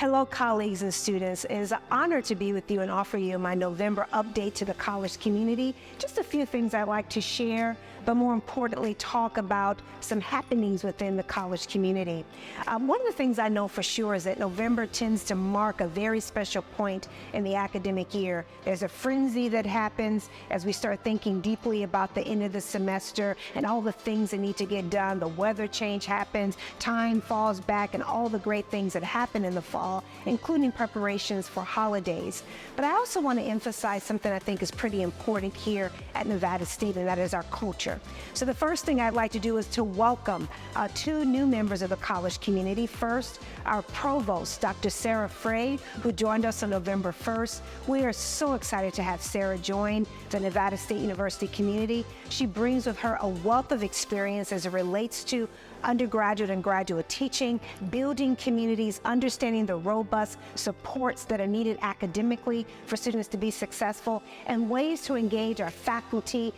Hello, colleagues and students. It is an honor to be with you and offer you my November update to the college community. Just a few things I'd like to share, but more importantly, talk about some happenings within the college community. One of the things I know for sure is that November tends to mark a very special point in the academic year. There's a frenzy that happens as we start thinking deeply about the end of the semester and all the things that need to get done. The weather change happens, time falls back, and all the great things that happen in the fall, including preparations for holidays. But I also want to emphasize something I think is pretty important here at Nevada State, and that is our culture. So the first thing I'd like to do is to welcome two new members of the college community. First, our provost, Dr. Sarah Frey, who joined us on November 1st. We are so excited to have Sarah join the Nevada State University community. She brings with her a wealth of experience as it relates to undergraduate and graduate teaching, building communities, understanding the robust supports that are needed academically for students to be successful, and ways to engage our faculty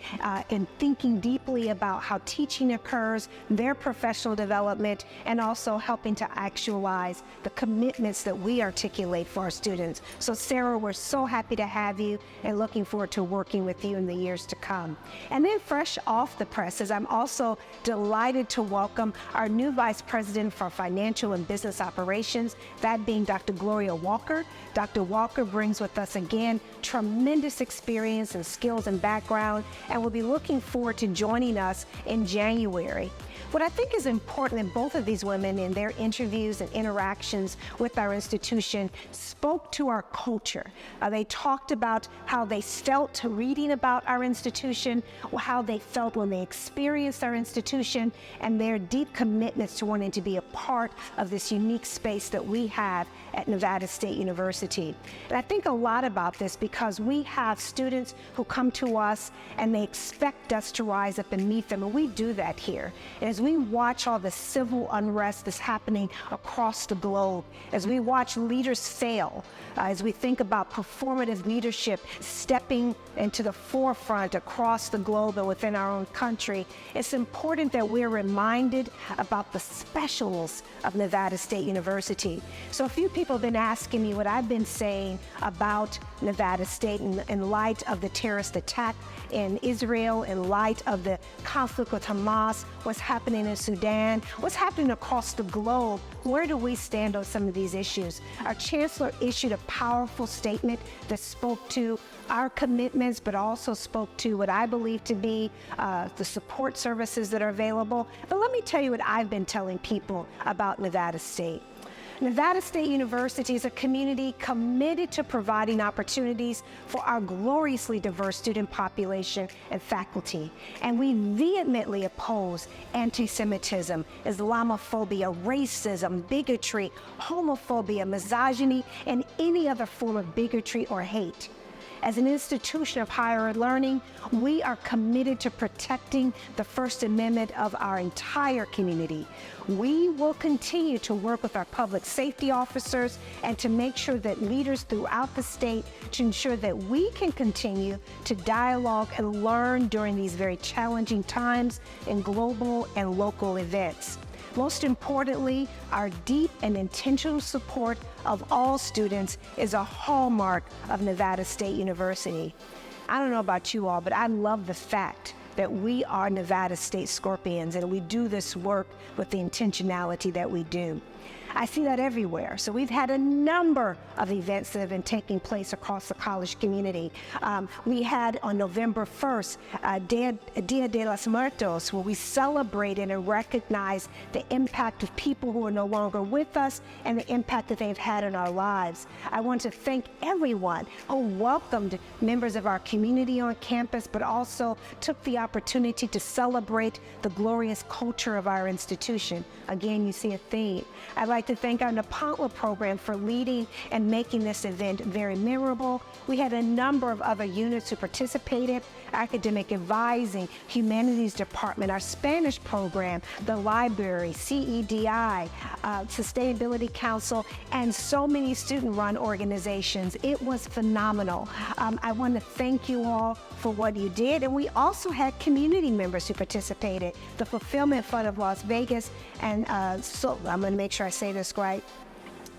in thinking deeply about how teaching occurs, their professional development, and also helping to actualize the commitments that we articulate for our students. So Sarah, we're so happy to have you and looking forward to working with you in the years to come. And then fresh off the presses, I'm also delighted to welcome our new Vice President for Financial and Business Operations, that being Dr. Gloria Walker. Dr. Walker brings with us, again, tremendous experience and skills and background, and we'll be looking forward to joining us in January. What I think is important in both of these women in their interviews and interactions with our institution spoke to our culture. They talked about how they felt reading about our institution, how they felt when they experienced our institution, and their deep commitments to wanting to be a part of this unique space that we have at Nevada State University. And I think a lot about this because we have students who come to us and they expect us to rise up and meet them, and we do that here. And as we watch all the civil unrest that's happening across the globe, as we watch leaders fail, as we think about performative leadership stepping into the forefront across the globe and within our own country, it's important that we're reminded about the specials of Nevada State University. So a few people have been asking me what I've been saying about Nevada State in light of the terrorist attack in Israel, in light of the conflict with Hamas, what's happening in Sudan, what's happening across the globe. Where do we stand on some of these issues? Our chancellor issued a powerful statement that spoke to our commitments, but also spoke to what I believe to be the support services that are available. But let me tell you what I've been telling people about Nevada State. Nevada State University is a community committed to providing opportunities for our gloriously diverse student population and faculty. And we vehemently oppose anti-Semitism, Islamophobia, racism, bigotry, homophobia, misogyny, and any other form of bigotry or hate. As an institution of higher learning, we are committed to protecting the First Amendment of our entire community. We will continue to work with our public safety officers and to make sure that leaders throughout the state to ensure that we can continue to dialogue and learn during these very challenging times in global and local events. Most importantly, our deep and intentional support of all students is a hallmark of Nevada State University. I don't know about you all, but I love the fact that we are Nevada State Scorpions and we do this work with the intentionality that we do. I see that everywhere. So we've had a number of events that have been taking place across the college community. We had on November 1st, Dia de los Muertos, where we celebrated and recognized the impact of people who are no longer with us and the impact that they've had on our lives. I want to thank everyone who welcomed members of our community on campus, but also took the opportunity to celebrate the glorious culture of our institution. Again, you see a theme. I'd like to thank our Nepantla program for leading and making this event very memorable. We had a number of other units who participated: academic advising, humanities department, our Spanish program, the library, CEDI, Sustainability Council, and so many student-run organizations. It was phenomenal. I want to thank you all for what you did, and we also had community members who participated. The Fulfillment Fund of Las Vegas, and so I'm going to make sure I say this right,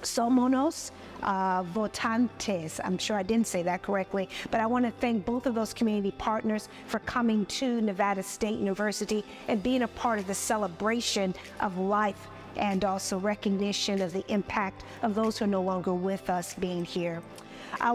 Somonos Votantes. I'm sure I didn't say that correctly, but I want to thank both of those community partners for coming to Nevada State University and being a part of the celebration of life and also recognition of the impact of those who are no longer with us being here.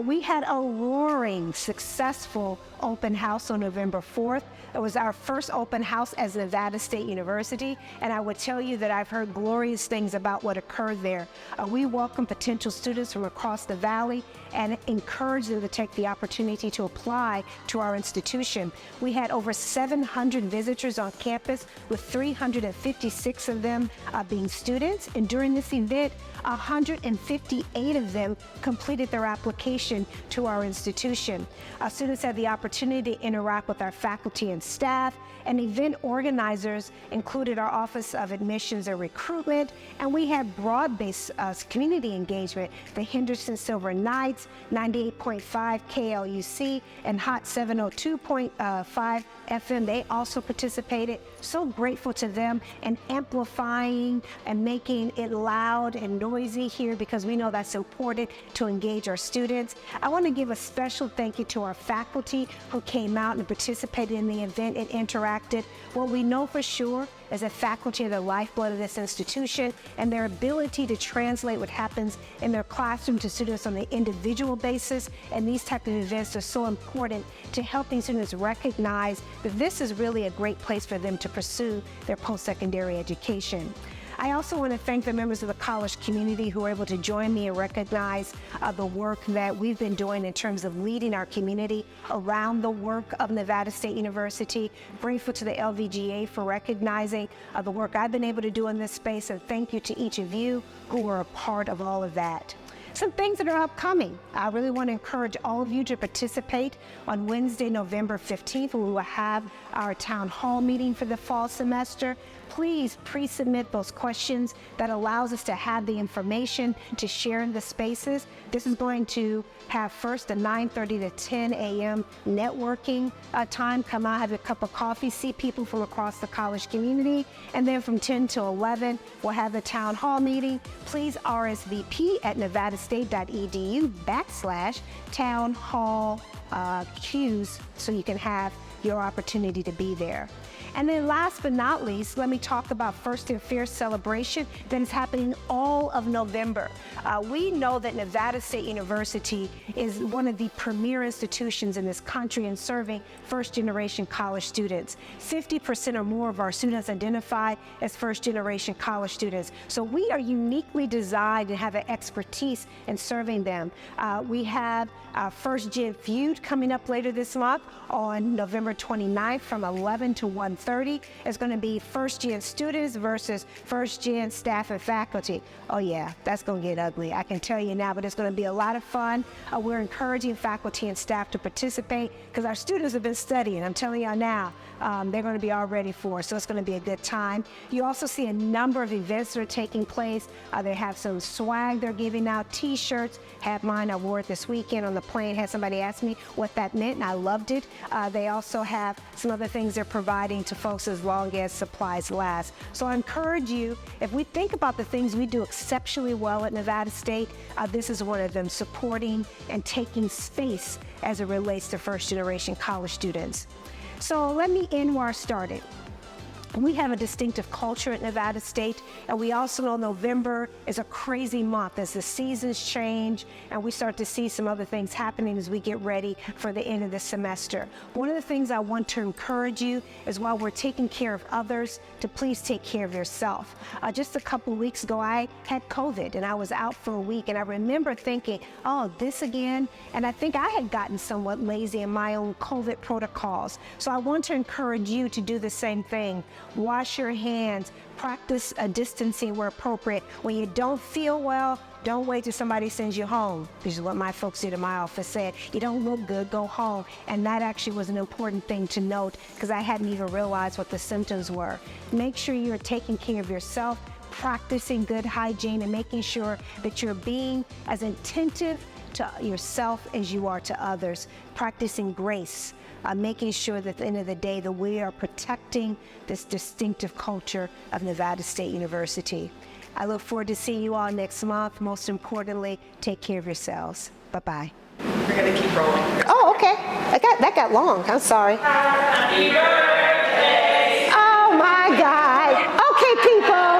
We had a roaring, successful open house on November 4th. It was our first open house as Nevada State University, and I would tell you that I've heard glorious things about what occurred there. We welcome potential students from across the valley and encourage them to take the opportunity to apply to our institution. We had over 700 visitors on campus, with 356 of them being students, and during this event, 158 of them completed their application to our institution. Our students had the opportunity to interact with our faculty and staff, and event organizers included our Office of Admissions and Recruitment, and we had broad-based community engagement. The Henderson Silver Knights, 98.5 KLUC, and Hot 702.5 FM, they also participated. So grateful to them, and amplifying and making it loud and noisy here, because we know that's important to engage our students. I want to give a special thank you to our faculty who came out and participated in the event and interacted. What we know for sure is that faculty are the lifeblood of this institution, and their ability to translate what happens in their classroom to students on an individual basis, and these type of events are so important to helping students recognize that this is really a great place for them to pursue their post-secondary education. I also want to thank the members of the college community who were able to join me and recognize the work that we've been doing in terms of leading our community around the work of Nevada State University. Grateful to the LVGA for recognizing the work I've been able to do in this space, and thank you to each of you who were a part of all of that. Some things that are upcoming. I really want to encourage all of you to participate on Wednesday, November 15th, when we will have our town hall meeting for the fall semester. Please pre-submit those questions. That allows us to have the information to share in the spaces. This is going to have first a 9:30 to 10 a.m. networking time. Come out, have a cup of coffee, see people from across the college community, and then from 10 to 11, we'll have the town hall meeting. Please RSVP at nevadastate.edu/townhallqs so you can have your opportunity to be there. And then last but not least, let me talk about First and Fair celebration that is happening all of November. We know that Nevada State University is one of the premier institutions in this country in serving first-generation college students. 50% or more of our students identify as first-generation college students. So we are uniquely designed and have an expertise in serving them. We have our First Gen Feud coming up later this month on November 29th from 11 to 1:30. It's going to be First Gen students versus First Gen staff and faculty. Oh yeah, that's going to get ugly, I can tell you now, but it's going to be a lot of fun. We're encouraging faculty and staff to participate because our students have been studying. I'm telling y'all now, they're going to be all ready for it, so it's going to be a good time. You also see a number of events that are taking place. They have some swag they're giving out, t-shirts. Had mine, I wore it this weekend on the plane, had somebody ask me what that meant, and I loved it. They also have some other things they're providing to folks as long as supplies last. So I encourage you, if we think about the things we do exceptionally well at Nevada State, this is one of them, supporting and taking space as it relates to first-generation college students. So let me end where I started. We have a distinctive culture at Nevada State, and we also know November is a crazy month as the seasons change and we start to see some other things happening as we get ready for the end of the semester. One of the things I want to encourage you is, while we're taking care of others, to please take care of yourself. Just a couple weeks ago, I had COVID and I was out for a week, and I remember thinking, oh, this again? And I think I had gotten somewhat lazy in my own COVID protocols. So I want to encourage you to do the same thing. Wash your hands, practice distancing where appropriate. When you don't feel well, don't wait till somebody sends you home. This is what my folks did in my office, said, you don't look good, go home. And that actually was an important thing to note, because I hadn't even realized what the symptoms were. Make sure you're taking care of yourself, practicing good hygiene, and making sure that you're being as attentive to yourself as you are to others, practicing grace, making sure that at the end of the day that we are protecting this distinctive culture of Nevada State University. I look forward to seeing you all next month. Most importantly, take care of yourselves. Bye-bye. We're going to keep rolling. Oh, okay. That got long. I'm sorry. Happy birthday. Oh, my God. Okay, people.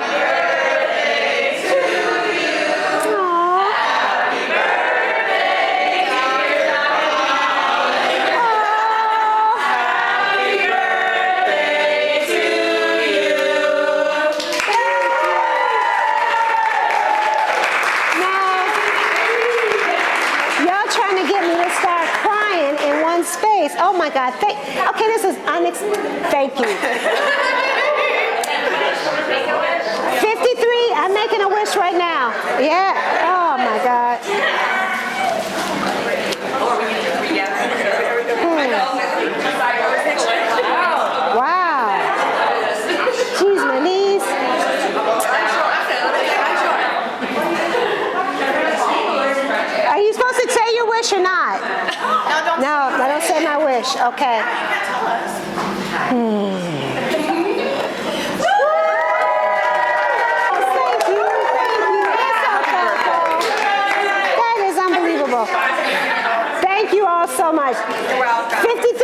Space. Oh my God. Okay, this is thank you. 53. I'm making a wish right now. Yeah. Oh my God. Wow. Jeez, my knees. Are you supposed to say your wish or not? No, I don't say my wish. Okay. Thank you. That is unbelievable. Thank you all so much. You're welcome. 53